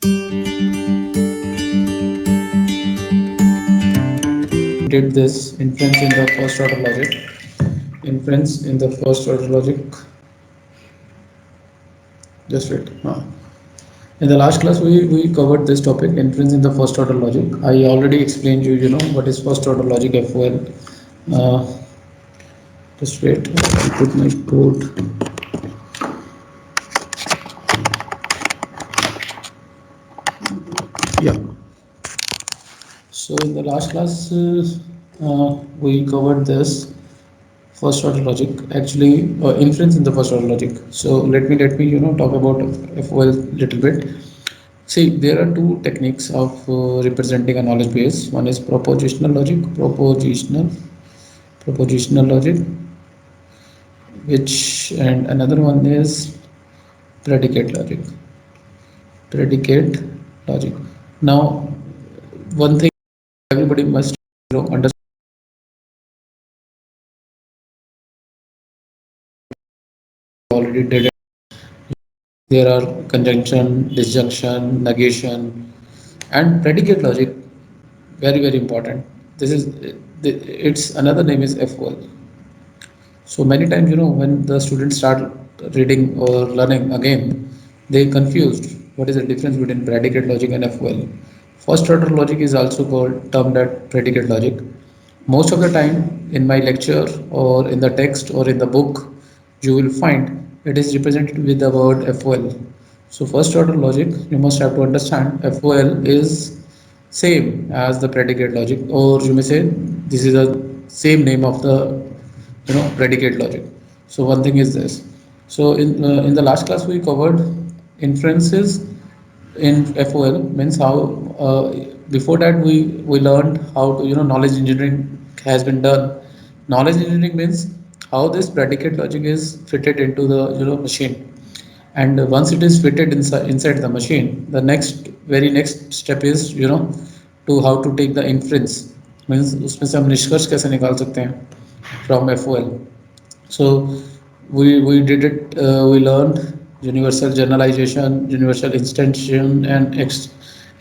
Did this inference in the first order logic. Inference in the first order logic. Just wait. In the last class, we covered this topic, inference in the first order logic. I already explained you, what is first order logic FOL. Uh, just wait. I put my code. Yeah. So in the last class, we covered this first order logic, actually inference in the first order logic. So let me talk about FOL little bit. See, there are two techniques of representing a knowledge base. One is propositional logic, which, and another one is predicate logic. Predicate logic. Now, one thing everybody must understand, already did it. There are conjunction, disjunction, negation, and predicate logic. Very very important. This is its another name is FOL. So many times, when the students start reading or learning again, they confused what is the difference between predicate logic and FOL. First order logic is also called termed as predicate logic. Most of the time in my lecture or in the text or in the book, you will find it is represented with the word FOL. So first order logic, you must have to understand FOL is same as the predicate logic, or you may say this is the same name of the predicate logic. So one thing is this. So in the last class we covered inferences in FOL, means how before that we learned how to knowledge engineering has been done. Knowledge engineering means how this predicate logic is fitted into the machine, and once it is fitted inside the machine, the very next step is to how to take the inference, means उसमें से हम निष्कर्ष कैसे निकाल सकते हैं from FOL. So we did it. We learned universal generalization, universal instantiation, and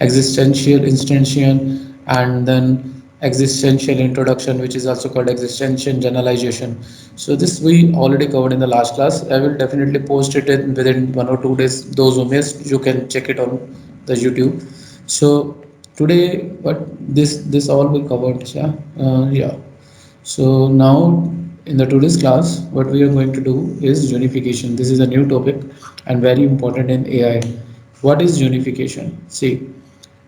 existential instantiation, and then existential introduction, which is also called existential generalization. So this we already covered in the last class. I will definitely post it in within 1 or 2 days. Those who missed, you can check it on the YouTube. So today, what this all we covered. Yeah, yeah. So now in the today's class, what we are going to do is unification. This is a new topic and very important in AI. What is unification? See,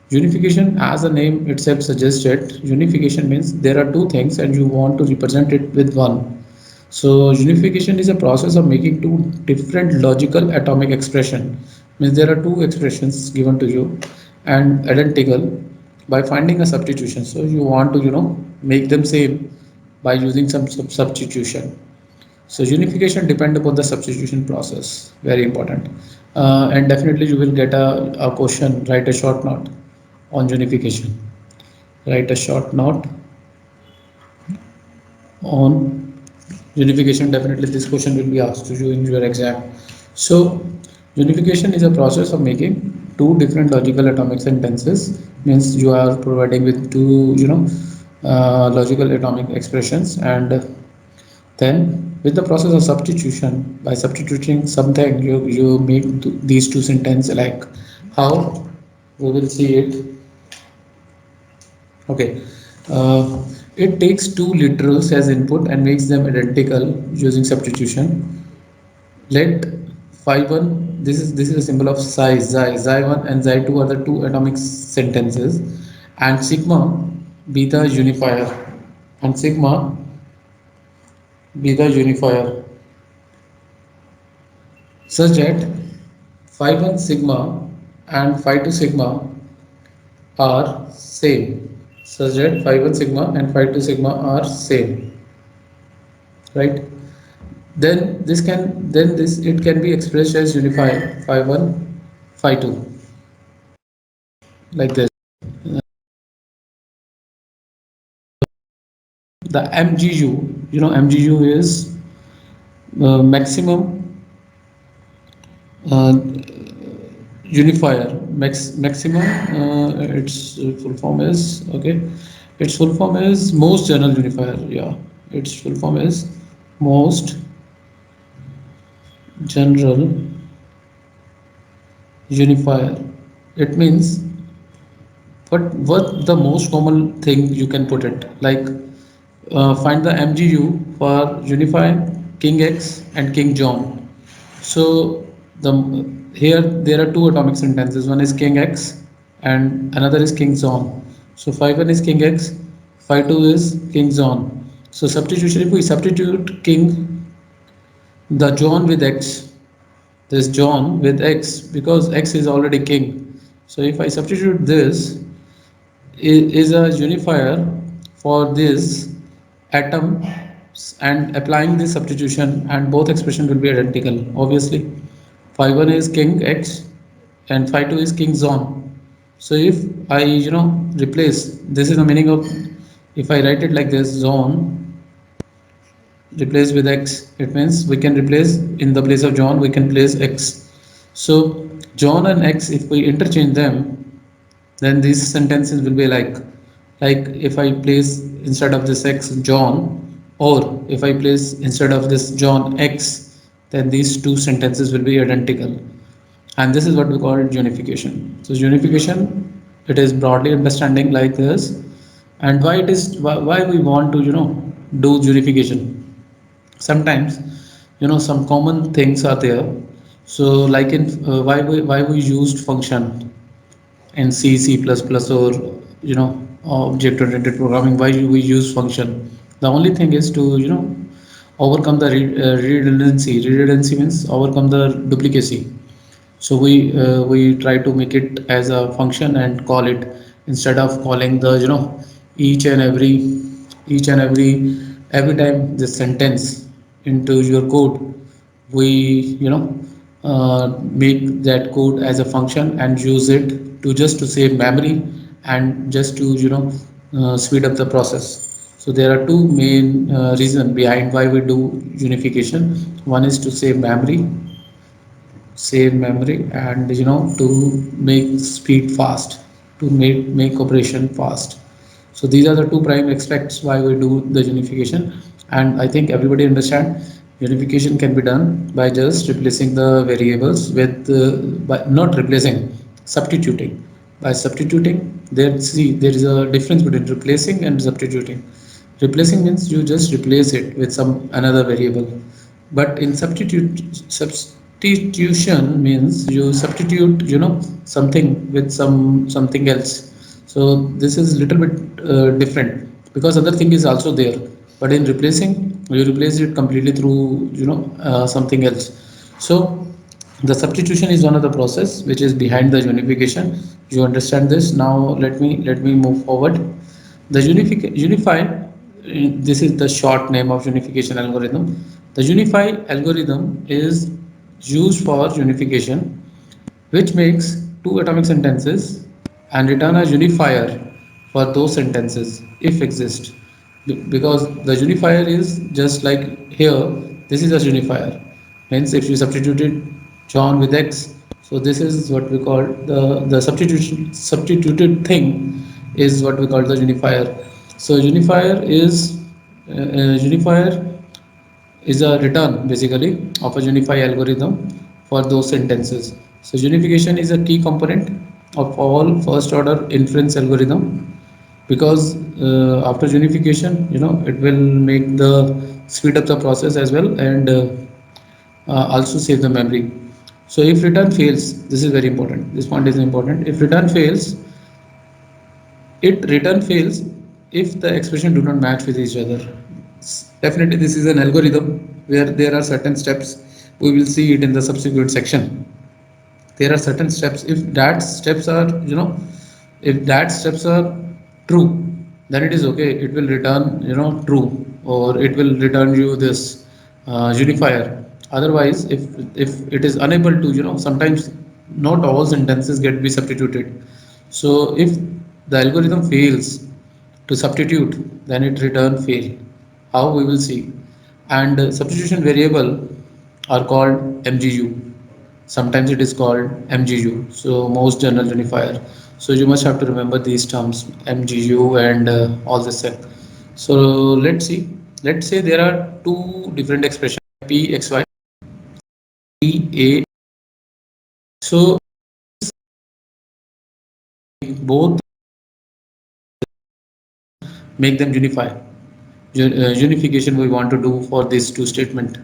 unification, as the name itself suggested, unification means there are two things and you want to represent it with one. So unification is a process of making two different logical atomic expression. Means there are two expressions given to you and identical by finding a substitution. So you want to make them same by using some substitution. So unification depend upon the substitution process. Very important. And definitely you will get a question. Write a short note on unification. Write a short note on unification. Definitely this question will be asked to you in your exam. So unification is a process of making two different logical atomic sentences, means you are providing with two logical atomic expressions, and then with the process of substitution, by substituting something, you make these two sentences like how we will see it. Okay. Uh, it takes two literals as input and makes them identical using substitution. Let phi one, this is a symbol of xi one and xi two are the two atomic sentences, and sigma be the unifier, and sigma be the unifier, such that phi one sigma and phi two sigma are same, such that phi one sigma and phi two sigma are same, right? Then this it can be expressed as unified phi one phi two, like this. The MGU, MGU is maximum unifier. Maximum, its full form is, okay, its full form is most general unifier. Yeah, its full form is most general unifier. It means what the most common thing you can put it like, find the MGU for unify king x and king john. So the here there are two atomic sentences, one is king x and another is king john. So phi 1 is king x, phi 2 is king john. So substitution, if we substitute king, the john with x, this john with x, because x is already king. So if I substitute this, is a unifier for this atom, and applying this substitution, and both expression will be identical obviously. Phi 1 is king x and phi 2 is king zon. So if I replace, this is the meaning of, if I write it like this, zone replace with x, it means we can replace, in the place of john we can place x. So john and x, if we interchange them, then these sentences will be like if I place instead of this x john, or if I place instead of this john x, then these two sentences will be identical. And this is what we call unification. So unification, it is broadly understanding like this. And why it is, why we want to do unification. Sometimes some common things are there. So like in, why we used function in C, C++, or object-oriented programming. Why we use function? The only thing is to overcome the redundancy. Redundancy means overcome the duplicacy. So we try to make it as a function and call it, instead of calling the each and every every time this sentence into your code. We make that code as a function and use it to just to save memory, and just to speed up the process. So there are two main reason behind why we do unification. One is to save memory, and to make speed fast, to make operation fast. So these are the two prime aspects why we do the unification. And I think everybody understand, unification can be done by just replacing the variables with, by not replacing, substituting. By substituting, there, see, there is a difference between replacing and substituting. Replacing means you just replace it with some another variable, but in substitution means you substitute something with something else. So this is little bit different, because other thing is also there, but in replacing, you replace it completely through something else. So the substitution is one of the process which is behind the unification. You understand this now. Let me move forward. The unify, this is the short name of unification algorithm. The unify algorithm is used for unification, which makes two atomic sentences and return a unifier for those sentences if exist. Because the unifier is just like here, this is a unifier. Hence, if you substituted John with X, so this is what we call the substituted thing is what we call the unifier. So unifier is a return basically of a unify algorithm for those sentences. So unification is a key component of all first order inference algorithm, because after unification, it will make the speed up the process as well, and also save the memory. So if return fails, this is very important. This point is important. If return fails, it return fails if the expression do not match with each other. Definitely, this is an algorithm where there are certain steps. We will see it in the subsequent section. There are certain steps. If that steps are true, then it is okay. It will return true, or it will return you this unifier. Otherwise, if it is unable to, sometimes not all sentences get be substituted. So if the algorithm fails to substitute, then it return fail. How, we will see. And substitution variable are called MGU. Sometimes it is called MGU, so most general unifier. So you must have to remember these terms, MGU and all this thing. So let's see. Let's say there are two different expressions, P, X, Y, P, A. So both make them unify. Unification we want to do for these two statement,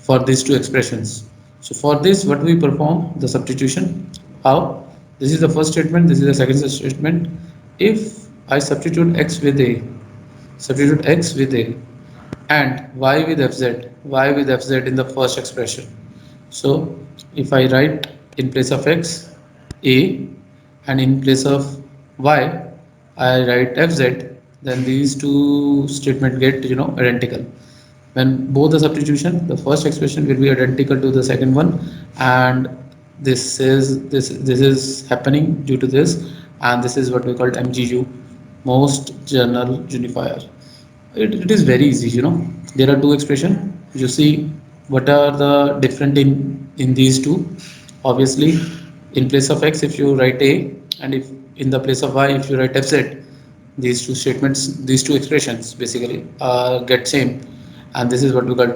for these two expressions. So for this, what we perform the substitution. How? This is the first statement. This is the second statement. If I substitute x with a, substitute x with a, and y with fz, y with fz in the first expression. So if I write in place of x a and in place of y I write fz, then these two statement get identical. When both the substitution, the first expression will be identical to the second one, and this is happening due to this, and this is what we call MGU, most general unifier. It is very easy, there are two expression. You see what are the different in these two. Obviously, in place of x if you write a, and if in the place of y if you write fz, these two statements, these two expressions basically get same, and this is what we call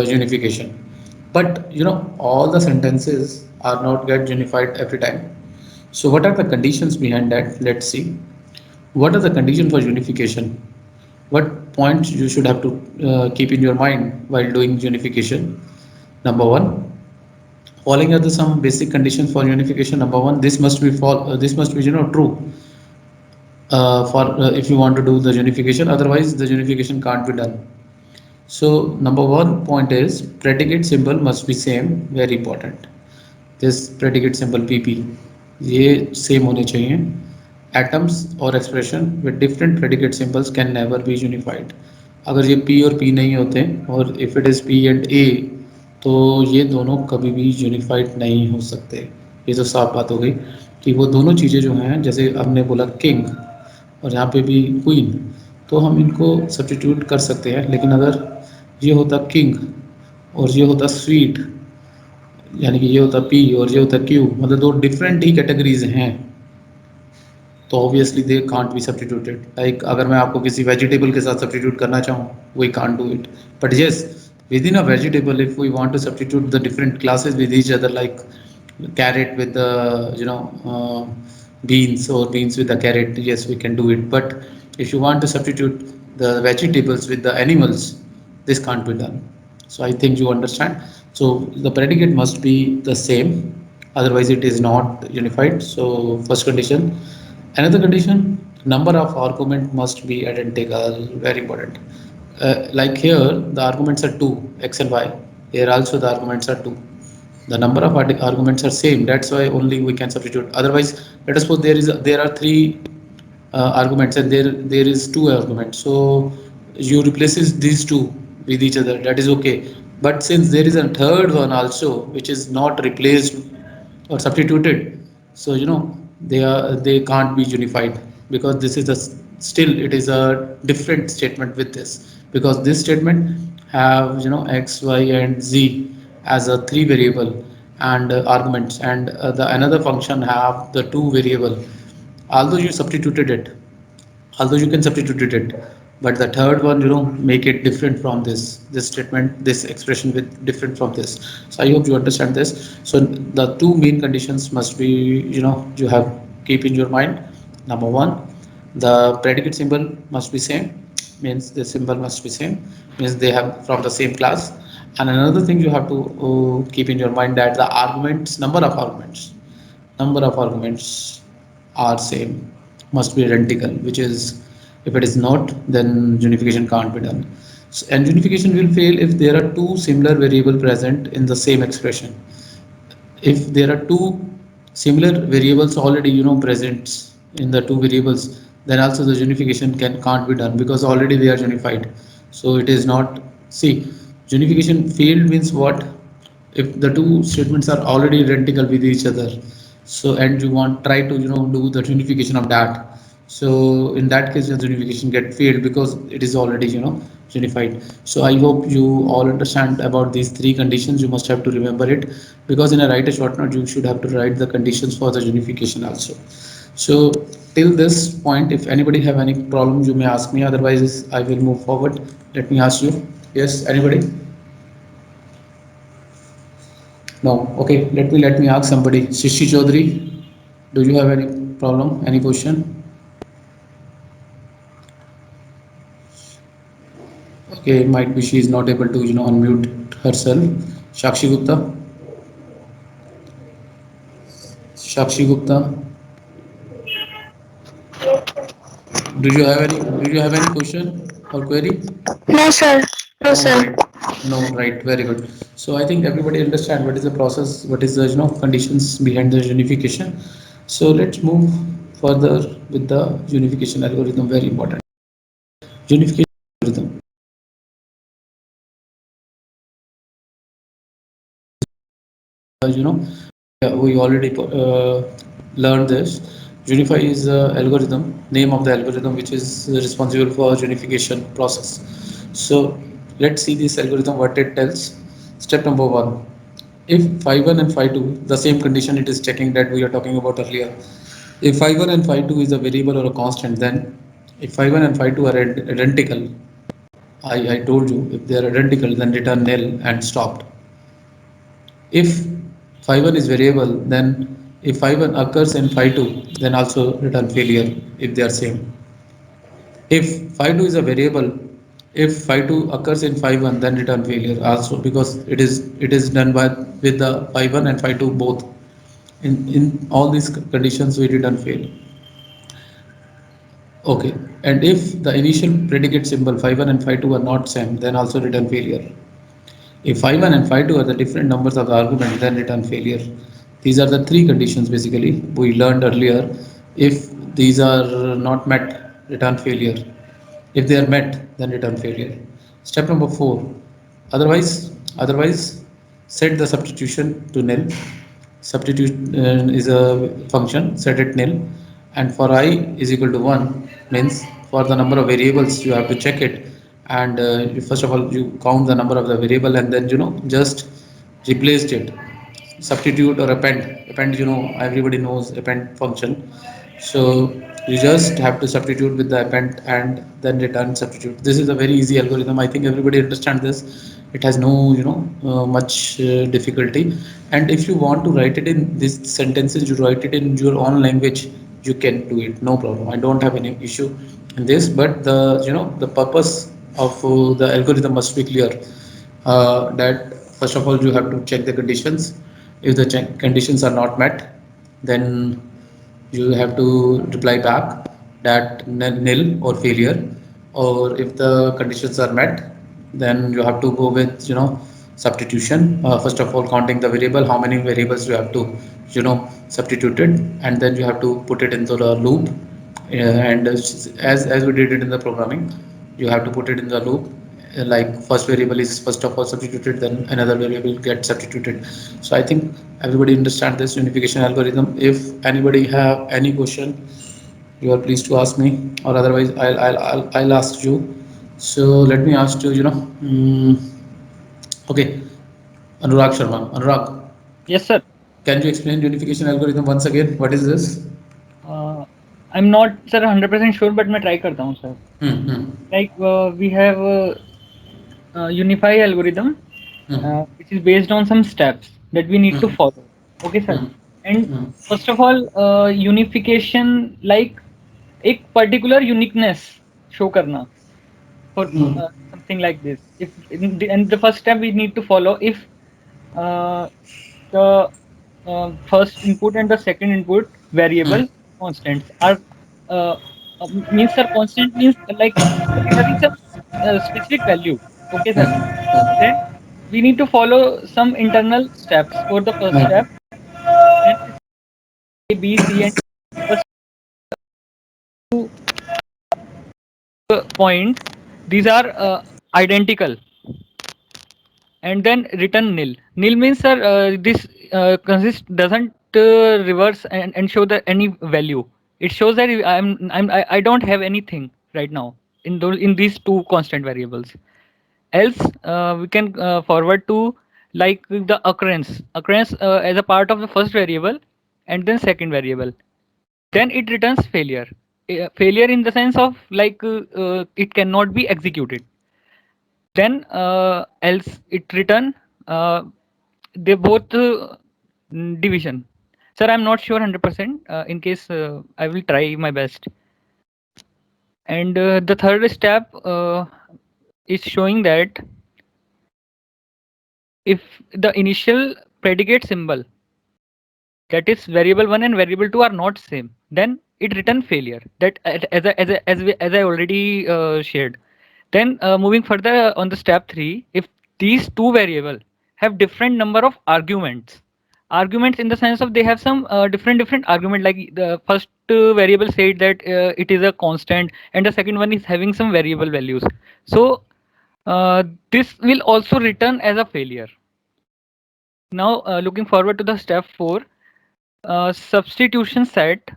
unification. But all the sentences are not get unified every time. So what are the conditions behind that? Let's see. What are the conditions for unification? What points you should have to keep in your mind while doing unification? Number one, following are the some basic conditions for unification. Number one, this must be true for if you want to do the unification, otherwise the unification can't be done. So number one point is predicate symbol must be same, very important. This predicate symbol pp ये same होने चाहिए. Atoms or expression with different predicate symbols can never be unified. अगर ये p और p नहीं होते, और if it is p and a, तो ये दोनों कभी भी यूनिफाइड नहीं हो सकते. ये तो साफ बात हो गई कि वो दोनों चीज़ें जो हैं, जैसे हमने बोला किंग और यहाँ पे भी क्वीन, तो हम इनको सब्स्टिट्यूट कर सकते हैं. लेकिन अगर ये होता किंग और ये होता स्वीट, यानी कि ये होता पी और ये होता क्यू, मतलब दो डिफरेंट ही कैटेगरीज हैं, तो obviously they can't be substituted. Like अगर मैं आपको किसी वेजिटेबल के साथ सब्स्टिट्यूट करना चाहूँ, we can't do it. But yes, within a vegetable if we want to substitute the different classes with each other, like carrot with the beans, or beans with the carrot, yes we can do it. But if you want to substitute the vegetables with the animals, this can't be done. So I think you understand. So the predicate must be the same, otherwise it is not unified. So first condition. Another condition, number of argument must be identical, very important. Like here the arguments are 2, x and y. Here also the arguments are 2, the number of arguments are same, that's why only we can substitute. Otherwise, let us suppose there are three arguments, and there is two arguments, so you replaces these two with each other, that is okay. But since there is a third one also which is not replaced or substituted, so they can't be unified, because this is a still it is a different statement with this, because this statement have x, y and z as a three variable and arguments, and the another function have the two variable. Although you substituted it, although you can substitute it, but the third one make it different from this statement, this expression with different from this. So I hope you understand this. So the two main conditions must be, you have keep in your mind. Number one, the predicate symbol must be same, means the symbol must be same, means they have from the same class. And another thing you have to keep in your mind, that the arguments, number of arguments are same, must be identical, which is, if it is not, then unification can't be done. And unification will fail if there are two similar variable present in the same expression. If there are two similar variables already present in the two variables, then also the unification can't be done, because already they are unified. So it is not, see, unification failed means what? If the two statements are already identical with each other, so and you want try to do the unification of that, so in that case the unification get failed, because it is already unified. So I hope you all understand about these three conditions. You must have to remember it, because in a write a short note you should have to write the conditions for the unification also. So till this point, if anybody have any problems, you may ask me. Otherwise, I will move forward. Let me ask you. Yes, anybody? No. Okay. Let me ask somebody. Shishi Chaudhary, do you have any problem? Any question? Okay, might be she is not able to unmute herself. Shakshi Gupta. Shakshi Gupta. Do you have any question or query? No, sir. No, No, sir. right. No, right. Very good. So I think everybody understand what is the process, what is the conditions behind the unification. So let's move further with the unification algorithm. Very important. Unification algorithm. You know, we already learned this. Unify is the algorithm, name of the algorithm, which is responsible for unification process. So let's see this algorithm, what it tells. Step number one. If phi 1 and phi 2, the same condition it is checking that we are talking about earlier. If phi 1 and phi 2 is a variable or a constant, then if phi 1 and phi 2 are identical, I told you, if they are identical, then return nil and stopped. If phi 1 is variable, then if phi 1 occurs in phi 2, then also return failure if they are same. If phi 2 is a variable, if phi 2 occurs in phi 1, then return failure also, because it is done by with the phi 1 and phi 2 both. In all these conditions, we return fail. Okay, and if the initial predicate symbol phi 1 and phi 2 are not same, then also return failure. If phi 1 and phi 2 are the different numbers of the argument, then return failure. These are the three conditions basically we learned earlier. If these are not met, return failure. If they are met, then return failure. Step number four. Otherwise, set the substitution to nil. Substitute is a function, set it nil, and for I is equal to 1 means for the number of variables you have to check it, and first of all you count the number of the variable, and then just replaced it, substitute or append, everybody knows append function. So you just have to substitute with the append and then return substitute. This is a very easy algorithm. I think everybody understands this. It has no much difficulty. And if you want to write it in these sentences, you write it in your own language, you can do it, no problem. I don't have any issue in this, but the purpose of the algorithm must be clear. That first of all you have to check the conditions. If the conditions are not met, then you have to reply back that nil or failure. Or if the conditions are met, then you have to go with substitution. First of all, counting the variable, how many variables you have to substitute it, and then you have to put it into the loop. And as we did it in the programming, you have to put it in the loop. Like first variable is first of all substituted, then another variable gets substituted. So I think everybody understand this unification algorithm. If anybody have any question, you are pleased to ask me, or otherwise I'll ask you. So let me ask you, okay, Anurag Sharma. Anurag, Yes, sir. can you explain unification algorithm once again? What is this? Uh, I'm not sir 100% sure, but मैं try करता हूँ sir. Hmm, hmm, Like we have unify algorithm, hmm, which is based on some steps that we need to hmm, follow. Okay, sir. hmm, And hmm, first of all, unification like एक particular uniqueness show करना for hmm, something like this. If and the first step we need to follow if uh, the first input and the second input hmm, variable constants are uh, means sir constant means like they are having some specific value. Okay, sir. Then we need to follow some internal steps for the first step. Then A, B, C, and the two points. These are identical, and then return nil. Nil means sir this consist doesn't reverse and show the any value. It shows that I don't have anything right now. in these two constant variables. Else we can forward to like the occurrence as a part of the first variable and then second variable, then it returns failure. Failure in the sense of like it cannot be executed. Then else it return uh, they both division. Sir, I'm not sure 100%. In case I will try my best. And the third step is showing that if the initial predicate symbol, that is variable 1 and variable 2, are not same, then it return failure. That as I already shared. Then moving further on the step 3, if these two variable have different number of arguments in the sense of they have some different argument, like the first variable said that it is a constant and the second one is having some variable values. So this will also return as a failure. Now looking forward to the step 4, substitution set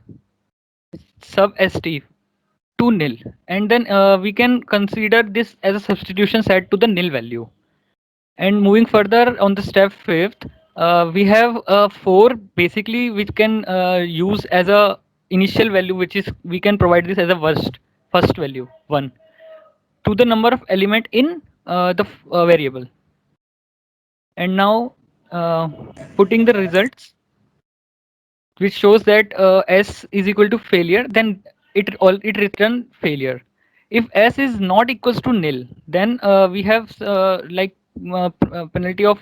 sub st to nil, and then we can consider this as a substitution set to the nil value. And moving further on the step 5th, we have 4 basically which can use as a initial value, which is we can provide this as a first value 1 to the number of element in the variable. And now putting the results, which shows that s is equal to failure, then it return failure. If s is not equals to nil, then we have penalty of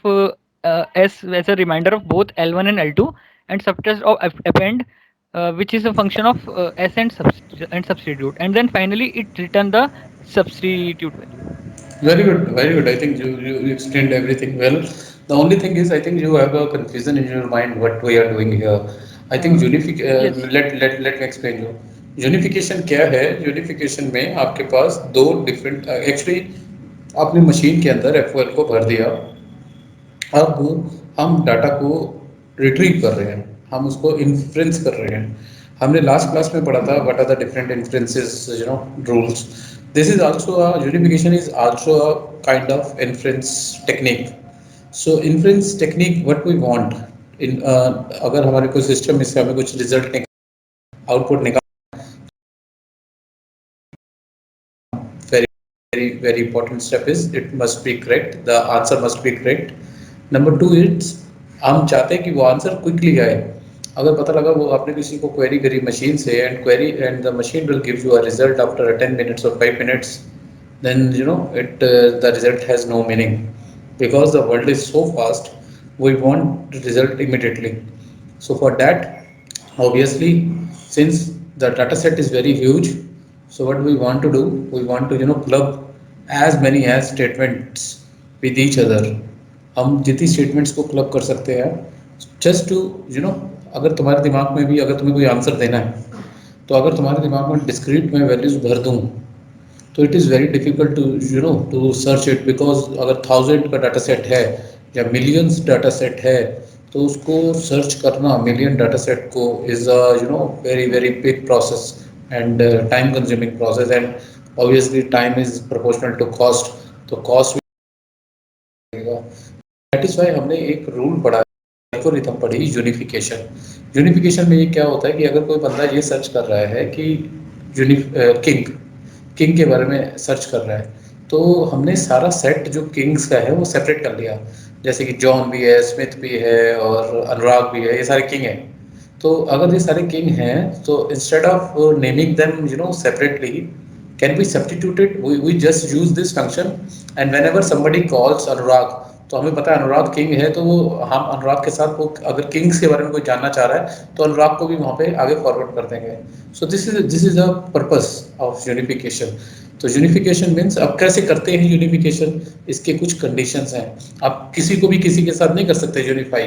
s as a reminder of both L1 and L2, and subtract of append, which is a function of s and substitute, and then finally it return the substitute value. Very good, very good. I think you explained everything well. The only thing is, I think you have a confusion in your mind what we are doing here. I think Yes. let me explain you. Unification क्या है? Unification में आपके पास दो different actually आपने machine के अंदर F1 को भर दिया, अब हम डाटा को रिट्रीव कर रहे हैं, हम उसको इन्फ्रेंस कर रहे हैं. हमने लास्ट क्लास में पढ़ा था what are the different inferences, rules. This is also a unification is also a kind of inference technique. So inference technique what we want in, अगर हमारे कोई सिस्टम में से हमें कुछ रिजल्ट निकाल आउटपुट निकाल, very very important step is it must be correct, the answer must be correct. Number 2 it's हम चाहते हैं कि वो आंसर क्विकली आए. अगर पता लगा वो आपने किसी को क्वेरी करी मशीन से and the machine will give you a result after 10 minutes or 5 minutes, then it the result has no meaning, because the world is so fast, we want the result immediately. So for that, obviously, since the data set is very huge, so what we want to do, we want to club as many as statements with each other. हम जितनी statements को club कर सकते हैं, just to अगर तुम्हारे दिमाग में भी अगर तुम्हें कोई आंसर देना है, तो अगर तुम्हारे दिमाग में डिस्क्रीट में वैल्यूज भर दूँ, तो it is very difficult to to search it, because अगर 1000 का डाटा सेट है या मिलियंस डाटा सेट है, तो उसको सर्च करना मिलियन डाटा सेट को is a very very big process and time consuming process, and obviously time is proportional to cost, तो कॉस्ट लगेगा. दैट इज़ वाई हमने एक रूल पढ़ा, एल्गोरिथम पढ़ी, यूनिफिकेशन. यूनिफिकेशन में ये क्या होता है कि अगर कोई बंदा ये सर्च कर रहा है कि किंग किंग के बारे में सर्च कर रहा है, तो हमने सारा सेट जो किंग्स का है वो सेपरेट कर लिया. जैसे कि जॉन भी है, स्मिथ भी है और अनुराग भी है, ये सारे किंग हैं. तो अगर ये सारे किंग हैं, तो instead of naming them separately, can be substituted, we just use this function, and whenever somebody calls अनुराग, तो हमें पता है अनुराग किंग है, तो वो हम अनुराग के साथ वो अगर किंग्स के बारे में कोई जानना चाह रहा है तो अनुराग को भी वहाँ पे आगे फॉरवर्ड कर देंगे. So this is a purpose of unification. तो यूनिफिकेशन मीन्स अब कैसे करते हैं यूनिफिकेशन, इसके कुछ कंडीशंस हैं. आप किसी को भी किसी के साथ नहीं कर सकते यूनिफाई.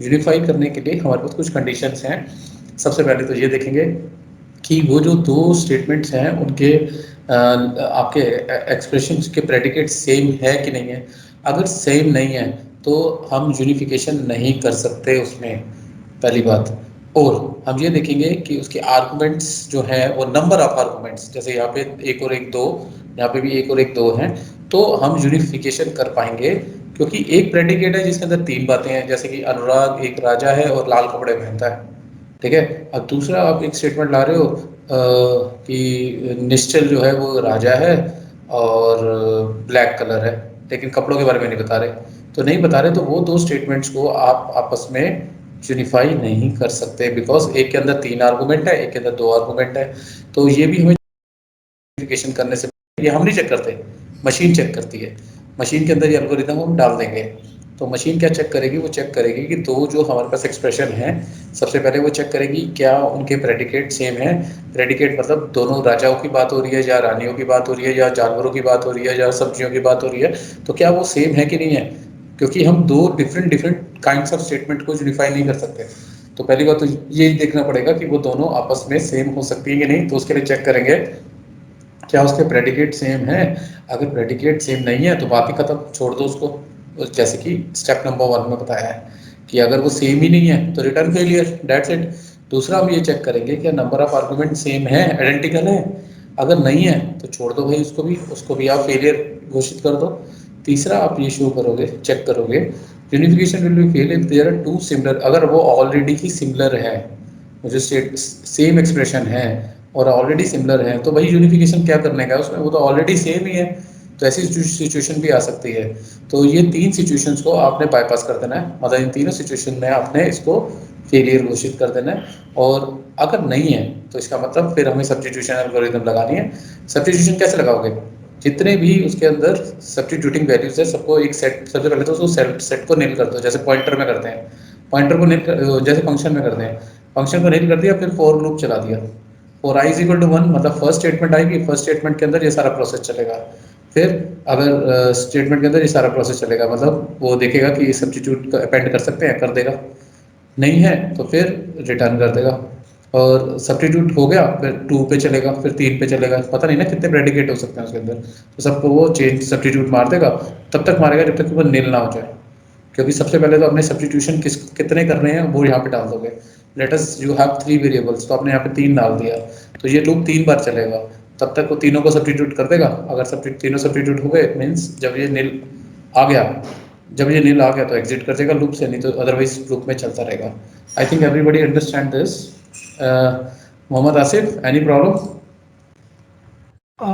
यूनिफाई करने के लिए हमारे पास कुछ कंडीशंस हैं. सबसे पहले तो ये देखेंगे कि वो जो दो स्टेटमेंट्स हैं उनके आपके एक्सप्रेशन के प्रेडिकेट सेम है कि नहीं है. अगर सेम नहीं है तो हम यूनिफिकेशन नहीं कर सकते उसमें, पहली बात. और हम ये देखेंगे कि उसके आर्गुमेंट्स जो है वो नंबर ऑफ आर्गुमेंट्स, जैसे यहाँ पे एक और एक दो, यहाँ पे भी एक और एक दो हैं, तो हम यूनिफिकेशन कर पाएंगे, क्योंकि एक प्रेडिकेट है जिसके अंदर तीन बातें हैं, जैसे कि अनुराग एक राजा है और लाल कपड़े पहनता है, ठीक है। अब दूसरा आप एक स्टेटमेंट ला रहे हो कि निश्चल जो है वो राजा है और ब्लैक कलर है, लेकिन कपड़ों के बारे में नहीं बता रहे, तो नहीं बता रहे, तो वो दो स्टेटमेंट्स को आप आपस में यूनिफाई नहीं कर सकते, बिकॉज एक के अंदर तीन आर्गूमेंट है, एक के अंदर दो आर्गूमेंट है। तो ये भी हमें वेरिफिकेशन करने से, ये हम नहीं चेक करते, मशीन चेक करती है। मशीन के अंदर ये एल्गोरिदम हम डाल देंगे, तो मशीन क्या चेक करेगी, वो चेक करेगी कि दो जो हमारे पास एक्सप्रेशन है, सबसे पहले वो चेक करेगी क्या उनके प्रेडिकेट सेम है। प्रेडिकेट मतलब दोनों राजाओं की बात हो रही है, या रानियों की बात हो रही है, या जानवरों की बात हो रही है, या सब्जियों की बात हो रही है, तो क्या वो सेम है कि नहीं है, क्योंकि हम दो different different kinds of statement को यूनिफाई नहीं कर सकते। तो पहली बात तो ये देखना पड़ेगा कि वो दोनों आपस में सेम हो सकती है कि नहीं, तो उसके लिए चेक करेंगे क्या उसके प्रेडिकेट सेम है। अगर प्रेडिकेट सेम नहीं है तो बात ही खत्म, छोड़ दो उसको। जैसे कि स्टेप नंबर वन में बताया है कि अगर वो सेम ही नहीं है तो रिटर्न फेलियर, डेट्स इट। दूसरा हम ये चेक करेंगे कि नंबर ऑफ आर्गुमेंट सेम है, आइडेंटिकल है। अगर नहीं है तो छोड़ दो भाई, उसको भी आप फेलियर घोषित कर दो। तीसरा आप ये शो करोगे, चेक करोगे, unification will be fail if there are two similar, अगर वो ऑलरेडी ही सिमिलर है, मुझे सेम एक्सप्रेशन है और ऑलरेडी सिमिलर है, तो भाई यूनिफिकेशन क्या करने का है उसमें, वो तो ऑलरेडी सेम ही है। तो ऐसी सिचुएशन भी आ सकती है। तो ये तीन सिचुएशंस को आपने बाईपास कर देना है, मतलब इन तीनों सिचुएशन में आपने इसको फेलियर घोषित कर देना है। और अगर नहीं है तो इसका मतलब फिर हमें सब्स्टिट्यूशन एल्गोरिथम लगानी है। सब्स्टिट्यूशन कैसे लगाओगे, जितने भी उसके अंदर सब्स्टिट्यूटिंग वैल्यूज है सबको एक सेट, सबसे पहले तो उसको सेट को नेल कर दो, जैसे पॉइंटर में करते हैं, पॉइंटर को नेल जैसे फंक्शन में करते हैं, फंक्शन को नेल कर दिया, फिर फॉर लूप चला दिया, for I is equal to one, मतलब फर्स्ट स्टेटमेंट आएगी, फर्स्ट स्टेटमेंट के अंदर ये सारा प्रोसेस चलेगा। फिर अगर स्टेटमेंट के अंदर ये सारा प्रोसेस चलेगा, मतलब वो देखेगा कि ये सब्स्टिट्यूट अपेंड कर सकते हैं, कर देगा, नहीं है तो फिर रिटर्न कर देगा। और सब्स्टिट्यूट हो गया फिर टू पे चलेगा, फिर तीन पे चलेगा, पता नहीं ना कितने प्रेडिकेट हो सकते हैं उसके अंदर, तो सबको वो चेंज सब्स्टिट्यूट मार देगा, तब तक मारेगा जब तक वो नील ना हो जाए। क्योंकि सबसे पहले तो अपने सब्स्टिट्यूशन कितने करने हैं वो यहाँ पे डाल दोगे। Let us you have three variables, तो आपने यहाँ पे तीन डाल दिया, तो ये लूप तीन बार चलेगा, तब तक वो तीनों को सब्स्टिट्यूट कर देगा। अगर तीनों सब्स्टिट्यूट हो गए मीन्स जब ये नील आ गया, जब ये नील आ गया तो एग्जिट कर देगा लूप से, नहीं तो अदरवाइज लूप में चलता रहेगा। I think everybody understand this. Mohammad Asif, any problem?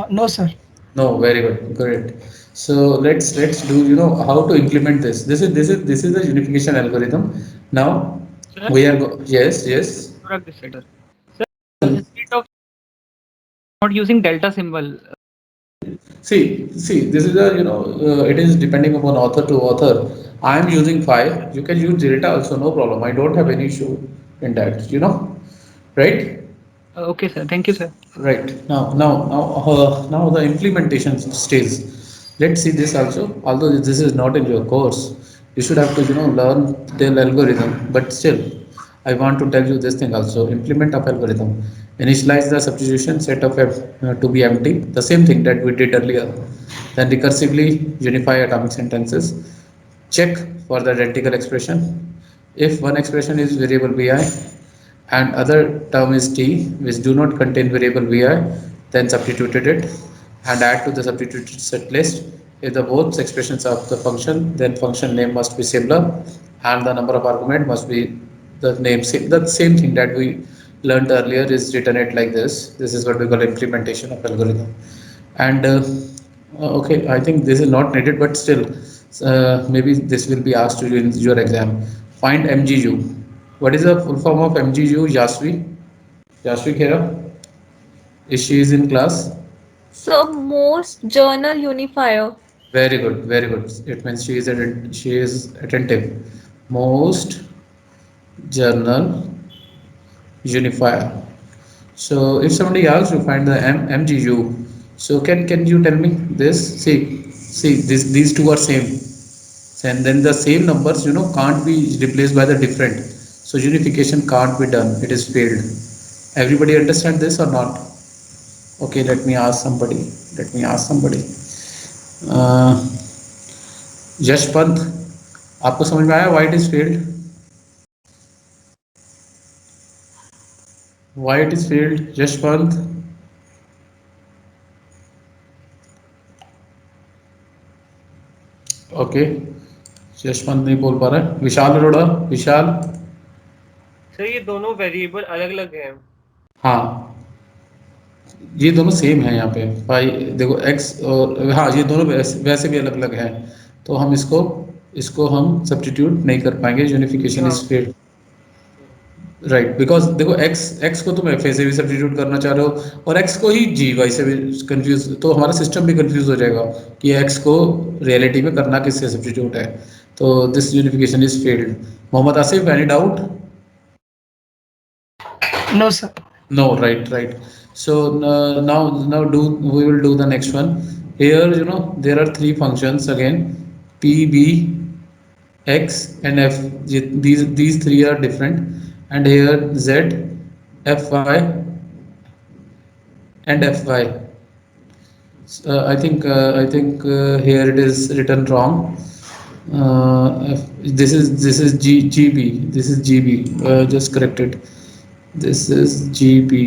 No, sir. No, very good, great. So let's do, how to implement this. This is the unification algorithm. Now Sir, we are yes, yes. Anurag this side, sir. Sir, instead of not using delta symbol. See, this is a, it is depending upon author to author. I am using five. You can use Delta also, no problem. I don't have any issue in that, right? Okay, sir. Thank you, sir. Right. Now the implementation stage. Let's see this also. Although this is not in your course, you should have to learn the algorithm. But still, I want to tell you this thing also. Implement of algorithm. Initialize the substitution set of f to be empty. The same thing that we did earlier. Then recursively unify atomic sentences. Check for the identical expression. If one expression is variable vi and other term is t which do not contain variable vi, then substituted it and add to the substituted set list. If the both expressions of the function, then function name must be similar and the number of argument must be the name, the same thing that we learned earlier is written it like this. This is what we call implementation of algorithm. And okay, I think this is not needed, but still maybe this will be asked to you in your exam. Find mgu. What is the full form of mgu? Yasvi Khera, is she is in class? So most journal unifier. Very good, very good. It means she is attentive. Most journal unifier. So if somebody asks you find the mgu, so can you tell me this? See these two are same, and then the same numbers can't be replaced by the different. So unification can't be done. It is failed. Everybody understand this or not? Okay, let me ask somebody. Let me ask somebody. Uh, यश पंत, आपको समझ में आया why it is failed? Why it is failed? Yashwant. Okay, Yashwant नहीं बोल पा रहा है। विशाल अरोड़ा, विशाल। Sir ये दोनों वेरिएबल अलग अलग हैं। हाँ, ये दोनों सेम है यहाँ पे। फाइव देखो, एक्स और हाँ, ये दोनों वैसे भी अलग अलग हैं, तो हम इसको इसको हम सब्स्टिट्यूट नहीं कर पाएंगे। यूनिफिकेशन इज हाँ। फेल्ड। हम्म। राइट, बिकॉज देखो एक्स एक्स को तुम एफ ए से भी सब्स्टिट्यूट करना चाह रहे हो, और एक्स को ही जी वाई से भी कंफ्यूज, तो हमारा सिस्टम भी कंफ्यूज हो जाएगा कि एक्स को रियलिटी में करना किससे सब्स्टिट्यूट है। तो this unification is failed. Mohammad Asif, any doubt? No, sir. No, right, right. So now do we will do the next one. Here, there are three functions again, p, b, x, and f. These three are different, and here z, fy, and fy. I think here it is written wrong. This is GB. This is GB. Just correct it. This is GB.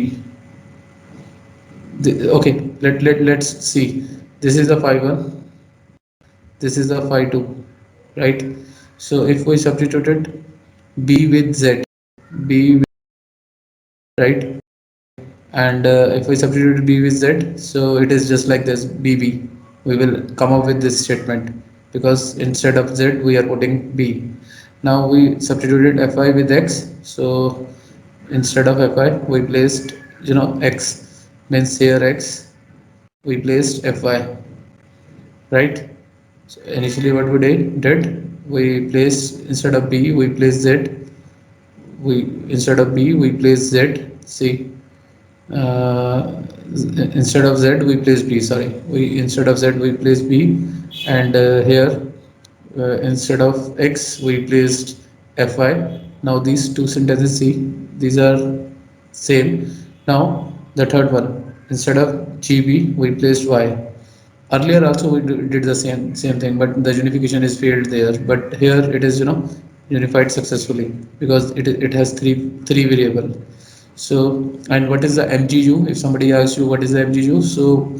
Okay, let's see. This is the phi 1, this is the phi 2, right? So if we substituted b with z, b with, right, and if we substitute b with z, so it is just like this, bb. We will come up with this statement because instead of z we are putting b. Now we substituted fi with x, so instead of fi we placed, x, means here x, we placed fy, right? So initially what we did, we placed, instead of b we placed z, we instead of b we placed z. See, uh, instead of z we placed b, sorry, we instead of z we placed b, and here, instead of x we placed fy. Now these two sentences, see, these are same. Now the third one, instead of gb we placed y. Earlier also we did the same thing, but the unification is failed there. But here it is, unified successfully, because it has three variable. So, and what is the mgu? If somebody asks you what is the mgu, so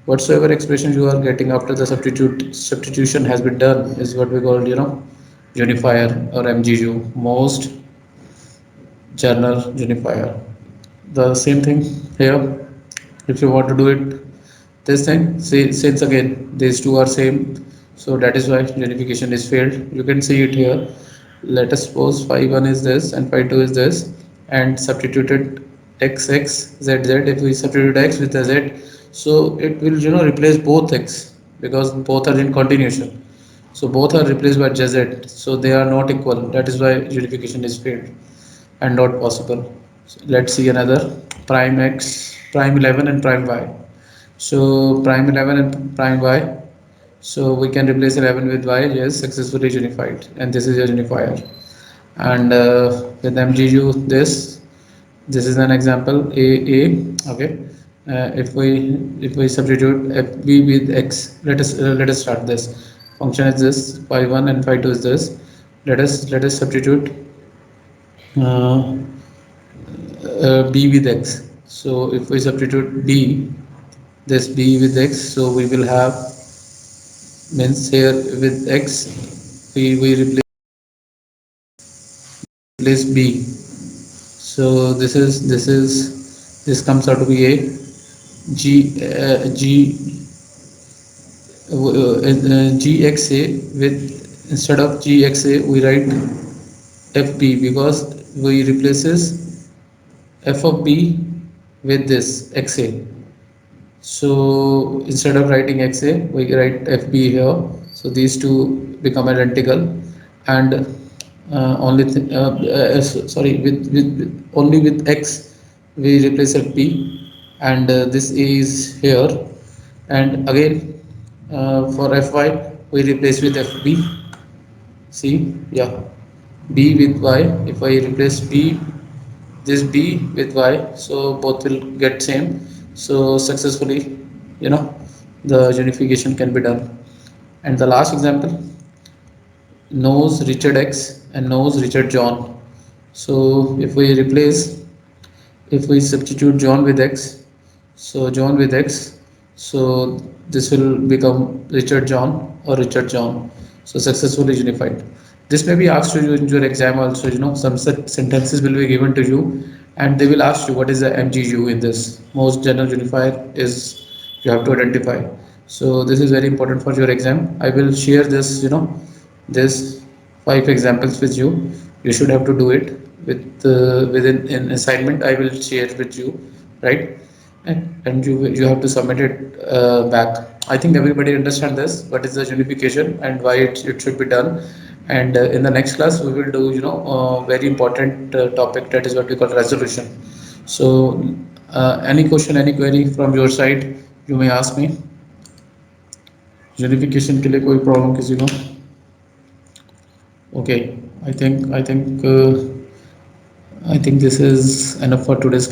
whatsoever expression you are getting after the substitution has been done is what we call, unifier, or mgu, most journal unifier. The same thing here. If you want to do it this thing, since again these two are same, so that is why unification is failed. You can see it here. Let us suppose phi 1 is this and phi 2 is this, and substituted x x z z. If we substitute x with the z, so it will, replace both x, because both are in continuation, so both are replaced by z, so they are not equal. That is why unification is failed and not possible. So let's see another, prime x, prime 11, and prime y. So prime 11 and prime y. So we can replace 11 with y. Yes, successfully unified, and this is a unifier. And with mgu, this is an example, a. Okay. If we substitute fb with x, let us start this. Function is this, phi 1 and phi 2 is this. Let us substitute uh, b with x. So if we substitute b, this b with x, so we will have, means here with x we replace b. So this comes out to be a gxa, with, instead of gxa we write fb, because we replaces f of b with this xa. So instead of writing xa we write fb here, so these two become identical. And sorry, with only with x we replace fb, and this is here. And again, for fy we replace with fb. See, yeah, b with y. If I replace b, this b with y, so both will get same. So successfully, you know the unification can be done. And the last example, knows Richard X and knows Richard John. So if we replace if we substitute John with X, so John with X, so this will become Richard John or Richard John. So successfully unified. This may be asked to you in your exam also. Some such sentences will be given to you, and they will ask you what is the MGU in this. Most general unifier is you have to identify. So this is very important for your exam. I will share this. This five examples with you. You should have to do it within an assignment. I will share with you, right? And you have to submit it back. I think everybody understand this. What is the unification and why it should be done? And in the next class we will do very important topic, that is what we call resolution. So any question, any query from your side, you may ask me. Unification के लिए कोई problem किसी को? Okay, I think this is enough for today's class.